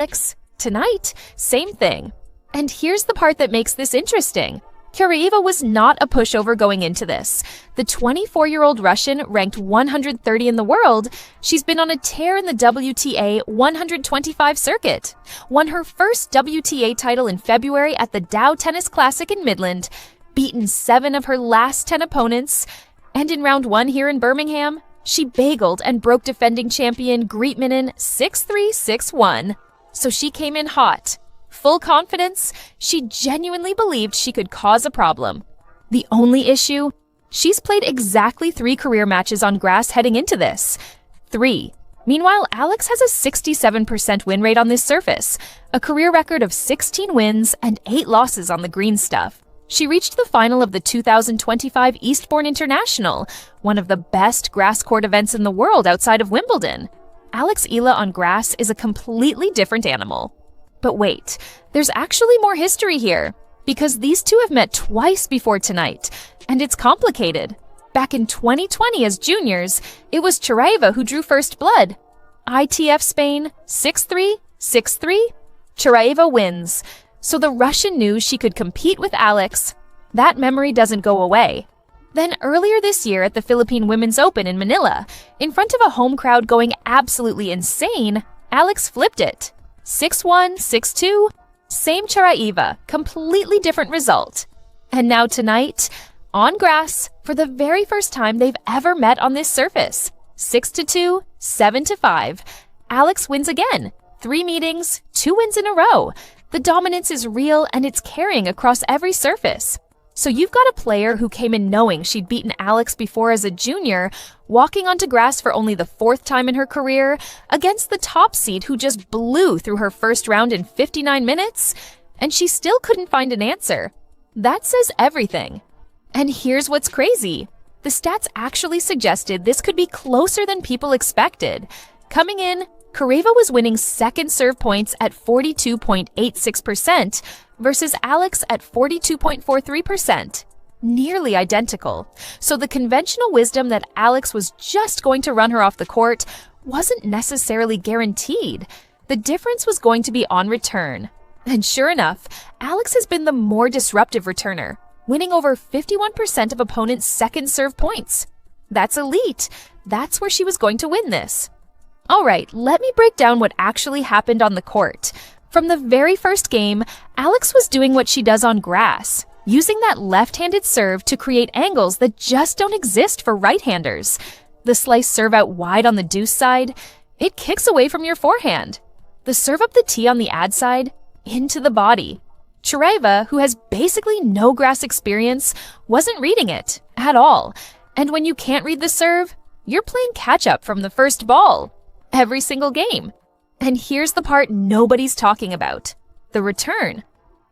Alex. Tonight, same thing. And here's the part that makes this interesting. Charaeva was not a pushover going into this. The 24-year-old Russian, ranked 130 in the world, she's been on a tear in the WTA 125 circuit. Won her first WTA title in February at the Dow Tennis Classic in Midland, beaten 7 of her last 10 opponents, and in round 1 here in Birmingham, she bageled and broke defending champion Grietmanen 6-3, 6-1. So she came in hot. Full confidence, she genuinely believed she could cause a problem. The only issue? She's played exactly 3 career matches on grass heading into this. 3. Meanwhile, Alex has a 67% win rate on this surface, a career record of 16 wins and 8 losses on the green stuff. She reached the final of the 2025 Eastbourne International, one of the best grass court events in the world outside of Wimbledon. Alex Eala on grass is a completely different animal. But wait, there's actually more history here, because these two have met twice before tonight, and it's complicated. Back in 2020 as juniors, it was Charaeva who drew first blood. ITF Spain, 6-3, 6-3. Charaeva wins. So the Russian knew she could compete with Alex. That memory doesn't go away. Then earlier this year at the Philippine Women's Open in Manila, in front of a home crowd going absolutely insane, Alex flipped it. 6-1, 6-2, same Charaeva, completely different result. And now tonight, on grass, for the very first time they've ever met on this surface. 6-2, 7-5. Alex wins again. 3 meetings, 2 wins in a row. The dominance is real and it's carrying across every surface. So you've got a player who came in knowing she'd beaten Alex before as a junior, walking onto grass for only the 4th time in her career, against the top seed who just blew through her first round in 59 minutes, and she still couldn't find an answer. That says everything. And here's what's crazy. The stats actually suggested this could be closer than people expected. Coming in, Charaeva was winning second serve points at 42.86% versus Alex at 42.43%. Nearly identical. So the conventional wisdom that Alex was just going to run her off the court wasn't necessarily guaranteed. The difference was going to be on return. And sure enough, Alex has been the more disruptive returner, winning over 51% of opponents' second serve points. That's elite. That's where she was going to win this. All right, let me break down what actually happened on the court. From the very first game, Alex was doing what she does on grass, using that left-handed serve to create angles that just don't exist for right-handers. The slice serve out wide on the deuce side, it kicks away from your forehand. The serve up the tee on the ad side, into the body. Charaeva, who has basically no grass experience, wasn't reading it at all. And when you can't read the serve, you're playing catch-up from the first ball. Every single game. And here's the part nobody's talking about. The return.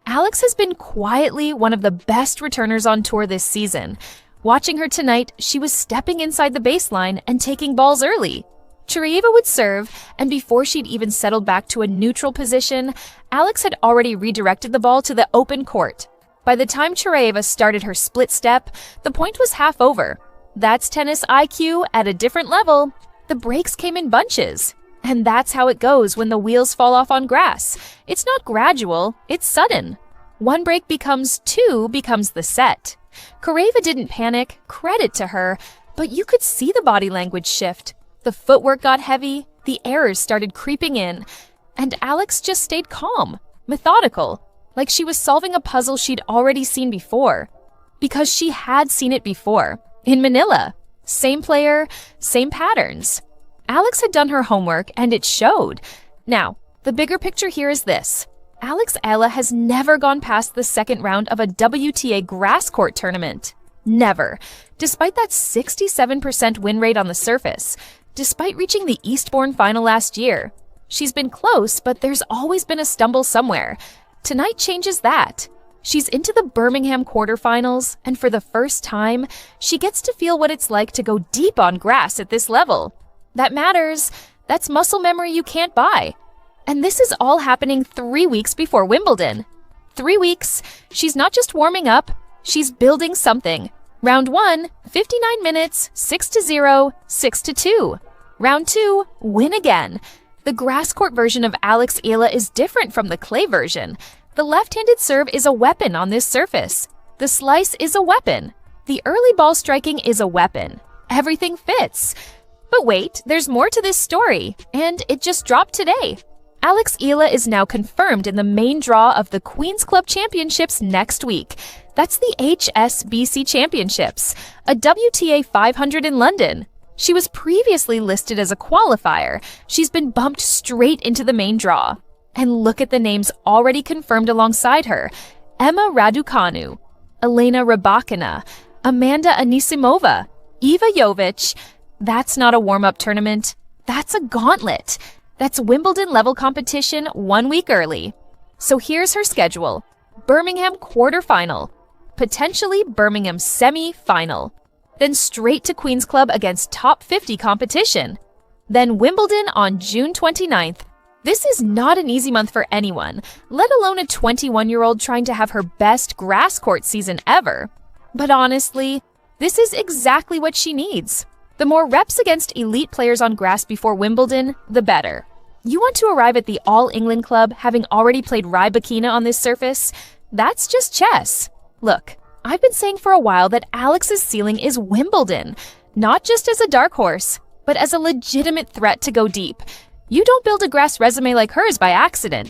Alex has been quietly one of the best returners on tour this season. Watching her tonight, she was stepping inside the baseline and taking balls early. Charaeva would serve, and before she'd even settled back to a neutral position, Alex had already redirected the ball to the open court. By the time Charaeva started her split step, the point was half over. That's tennis IQ at a different level. The breaks came in bunches. And that's how it goes when the wheels fall off on grass. It's not gradual, it's sudden. 1 break becomes 2 becomes the set. Charaeva didn't panic, credit to her, but you could see the body language shift. The footwork got heavy, the errors started creeping in, and Alex just stayed calm, methodical, like she was solving a puzzle she'd already seen before. Because she had seen it before, in Manila. Same player, same patterns. Alex had done her homework, and it showed. Now, the bigger picture here is this. Alex Eala has never gone past the second round of a WTA grass court tournament. Never. Despite that 67% win rate on the surface. Despite reaching the Eastbourne final last year. She's been close, but there's always been a stumble somewhere. Tonight changes that. She's into the Birmingham quarterfinals, and for the first time, she gets to feel what it's like to go deep on grass at this level. That matters. That's muscle memory you can't buy. And this is all happening 3 weeks before Wimbledon. 3 weeks, she's not just warming up, she's building something. Round 1, 59 minutes, 6-0, 6-2. Round 2, win again. The grass court version of Alex Eala is different from the clay version. The left-handed serve is a weapon on this surface. The slice is a weapon. The early ball striking is a weapon. Everything fits. But wait, there's more to this story, and it just dropped today. Alex Eala is now confirmed in the main draw of the Queen's Club Championships next week. That's the HSBC Championships, a WTA 500 in London. She was previously listed as a qualifier. She's been bumped straight into the main draw. And look at the names already confirmed alongside her. Emma Raducanu, Elena Rybakina, Amanda Anisimova, Eva Jovic. That's not a warm-up tournament. That's a gauntlet. That's Wimbledon-level competition 1 week early. So here's her schedule. Birmingham quarterfinal. Potentially Birmingham semi-final. Then straight to Queen's Club against top 50 competition. Then Wimbledon on June 29th. This is not an easy month for anyone, let alone a 21-year-old trying to have her best grass court season ever. But honestly, this is exactly what she needs. The more reps against elite players on grass before Wimbledon, the better. You want to arrive at the All-England Club having already played Rybakina on this surface? That's just chess. Look, I've been saying for a while that Alex's ceiling is Wimbledon, not just as a dark horse, but as a legitimate threat to go deep. You don't build a grass resume like hers by accident.